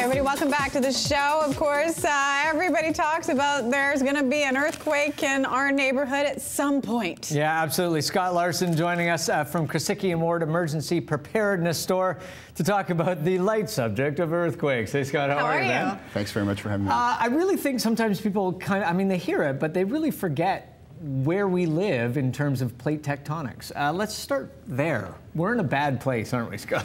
Everybody, welcome back to the show. Of course, everybody talks about there's going to be an earthquake in our neighborhood at some point. Yeah, absolutely. Scott Larson joining us from Krasicki & Ward Emergency Preparedness Store to talk about the light subject of earthquakes. Hey, Scott, how are you, man? Thanks very much for having me. I really think sometimes people they hear it, but they really forget where we live in terms of plate tectonics. Let's start there. We're in a bad place, aren't we, Scott?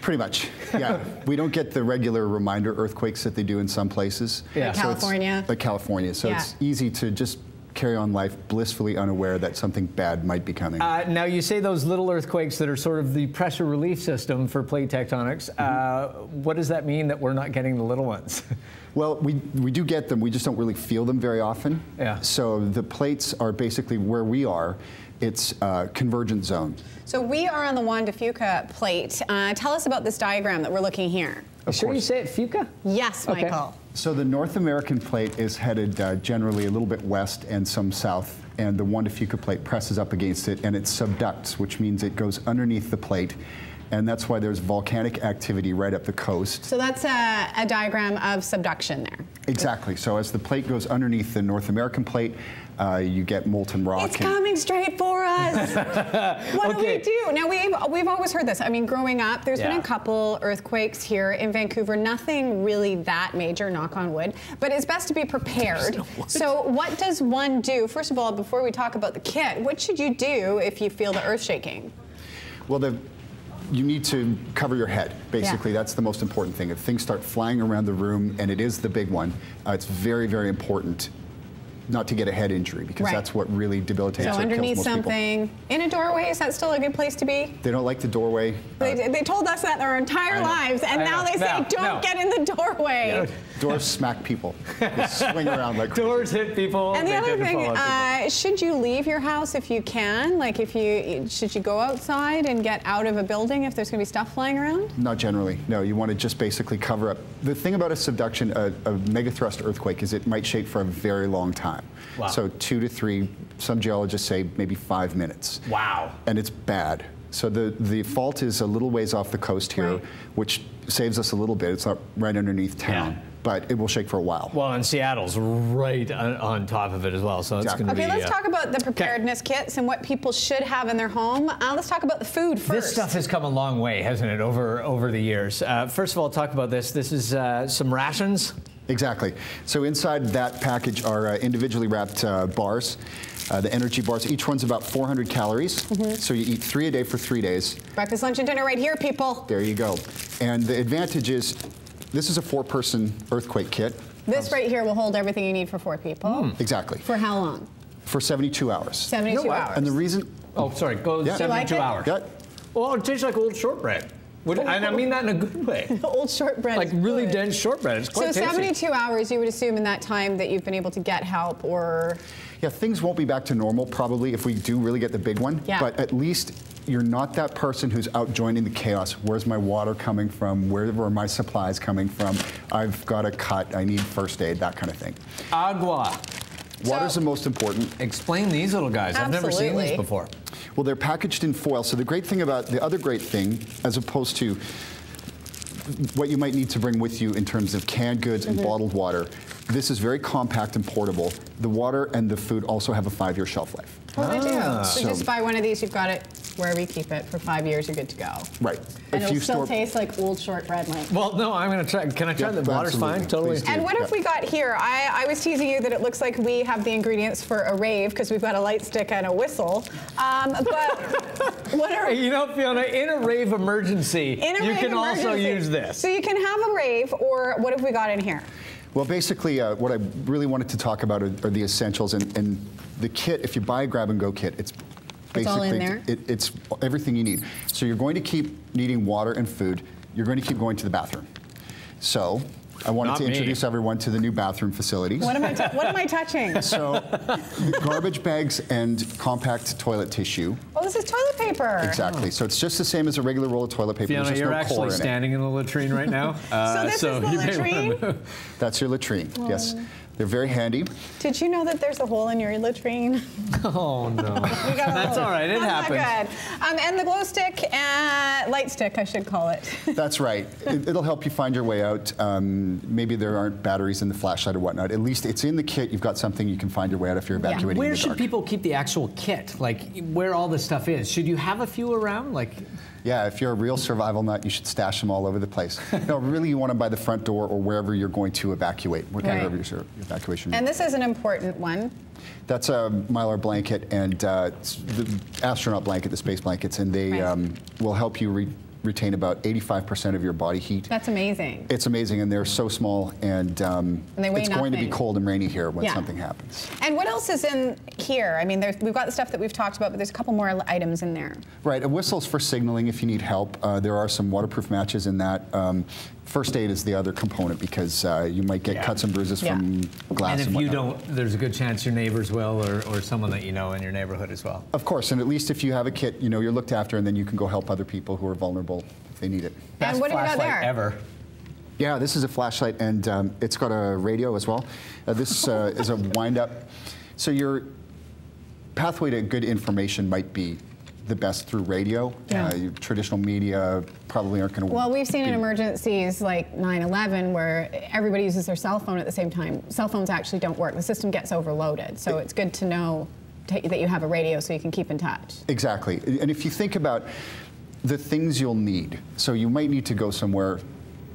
Pretty much, yeah. We don't get the regular reminder earthquakes that they do in some places. Yeah. Like California. Like California. So it's easy to just carry on life blissfully unaware that something bad might be coming. Now, you say those little earthquakes that are sort of the pressure relief system for plate tectonics. What does that mean that we're not getting the little ones? Well, we do get them. We just don't really feel them very often. Yeah. So the plates are basically where we are. It's a convergent zone. So we are on the Juan de Fuca plate. Tell us about this diagram that we're looking here. Sure you say it Fuca? Yes, Michael. Okay. So the North American plate is headed generally a little bit west and some south, and the Juan de Fuca plate presses up against it, and it subducts, which means it goes underneath the plate. And that's why there's volcanic activity right up the coast. So that's a diagram of subduction there. Exactly. So as the plate goes underneath the North American plate, you get molten rock. It's coming straight for us. What do we do? Now, we've always heard this. I mean, growing up, there's been a couple earthquakes here in Vancouver. Nothing really that major, knock on wood. But it's best to be prepared. So what does one do? First of all, before we talk about the kit, what should you do if you feel the earth shaking? Well, you need to cover your head, basically. That's the most important thing. If things start flying around the room, and it is the big one, it's very, very important not to get a head injury, because that's what really debilitates. So underneath something, in a doorway, is that still a good place to be? They don't like the doorway. They told us that their entire lives, and now they say don't get in the doorway. Yeah. Doors smack people. They swing around like crazy. Doors hit people. And the other thing, should you leave your house if you can? Like, should you go outside and get out of a building if there's going to be stuff flying around? Not generally. No, you want to just basically cover up. The thing about a subduction, a megathrust earthquake, is it might shake for a very long time. Wow. So 2 to 3, some geologists say maybe 5 minutes. Wow. And it's bad. So the fault is a little ways off the coast here, which saves us a little bit. It's not right underneath town, but it will shake for a while. Well, and Seattle's right on top of it as well, so it's going to be... Okay, let's talk about the preparedness kits and what people should have in their home. Let's talk about the food first. This stuff has come a long way, hasn't it, over the years. First of all, talk about this. This is some rations. Exactly. So inside that package are individually wrapped bars, the energy bars. Each one's about 400 calories. So you eat 3 a day for 3 days. Breakfast, lunch, and dinner right here, people. There you go. And the advantage is, this is a 4-person earthquake kit. This right here will hold everything you need for 4 people. Exactly. For how long? For 72 hours. 72 hours. And the reason... Oh, sorry, go 72 hours. Yeah. Well, it tastes like old shortbread. And I mean that in a good way. Old shortbread. Like really dense shortbread. It's quite tasty. 72 hours, you would assume in that time that you've been able to get help or... Yeah, things won't be back to normal probably if we do really get the big one. Yeah. But at least you're not that person who's out joining the chaos. Where's my water coming from? Where are my supplies coming from? I've got a cut. I need first aid, that kind of thing. Agua. Water's the most important. Explain these little guys. I've never seen these before. Well, they're packaged in foil. So the other great thing, as opposed to what you might need to bring with you in terms of canned goods and bottled water, this is very compact and portable. The water and the food also have a 5-year shelf life. Oh, they do. So just buy one of these, you've got it wherever you keep it for 5 years, you're good to go. Right. And it'll still taste like old shortbread, Mike. Well, no, I'm going to try. Can I try? The water's fine, totally. And what have we got here? I was teasing you that it looks like we have the ingredients for a rave because we've got a light stick and a whistle. But what are... You know, Fiona, in a rave emergency, you can also use this. So you can have a rave, or what have we got in here? Well, basically, what I really wanted to talk about are the essentials. And the kit, if you buy a grab-and-go kit, it's basically all in there? It's everything you need. So you're going to keep needing water and food. You're going to keep going to the bathroom. So I wanted to introduce everyone to the new bathroom facilities. What am I touching? So garbage bags and compact toilet tissue. Oh, this is toilet paper. Exactly. So it's just the same as a regular roll of toilet paper. Fiona, you're actually standing in the latrine right now. So this is the latrine? That's your latrine, yes. They're very handy. Did you know that there's a hole in your latrine? Oh, no. That's all right. It happens. Good. And the glow stick, light stick, I should call it. That's right. It'll help you find your way out. Maybe there aren't batteries in the flashlight or whatnot. At least it's in the kit. You've got something you can find your way out if you're evacuating. Where in the should dark. people keep the actual kit? Like, where all this stuff is? Should you have a few around? Like. Yeah, if you're a real survival nut, you should stash them all over the place. No, really, you want them by the front door or wherever you're going to evacuate, wherever your evacuation. And this is an important one. That's a Mylar blanket and it's the astronaut blanket, the space blankets, and they will help you retain about 85% of your body heat. That's amazing. It's amazing, and they're so small, and they weigh it's going to be cold and rainy here when something happens. And what else is in here? I mean, we've got the stuff that we've talked about, but there's a couple more items in there. Right, a whistle's for signaling if you need help. There are some waterproof matches in that. First aid is the other component because you might get cuts and bruises from glass. And if you don't, there's a good chance your neighbors will, or someone that you know in your neighborhood as well. Of course, and at least if you have a kit, you know you're looked after, and then you can go help other people who are vulnerable if they need it. And what have you got there? Ever. Yeah, this is a flashlight, and it's got a radio as well. This is a wind-up. So your pathway to good information might be the best through radio. Your traditional media probably aren't going to. Well, we've seen in emergencies like 9/11 where everybody uses their cell phone at the same time. Cell phones actually don't work. The system gets overloaded. So it's good to know that you have a radio so you can keep in touch. Exactly. And if you think about the things you'll need, so you might need to go somewhere.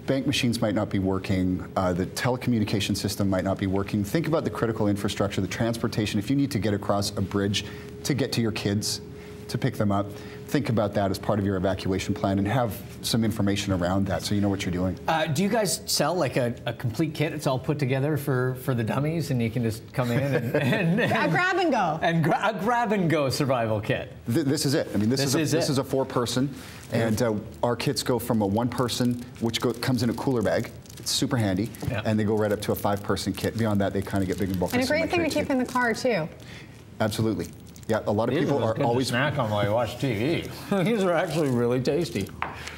Bank machines might not be working, the telecommunication system might not be working. Think about the critical infrastructure, the transportation. If you need to get across a bridge to get to your kids, to pick them up, think about that as part of your evacuation plan and have some information around that so you know what you're doing. Do you guys sell like a complete kit? It's all put together for the dummies, and you can just come in and a grab and go. And a grab and go survival kit. This is it. I mean, this is a 4-person, and our kits go from a 1-person, which comes in a cooler bag. It's super handy, and they go right up to a 5-person kit. Beyond that, they kind of get big and bulky. And a great thing to keep in the car too. Absolutely. Yeah, a lot of people are always snack on while you watch TV. These are actually really tasty.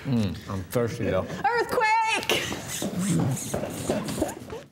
I'm thirsty though. Earthquake!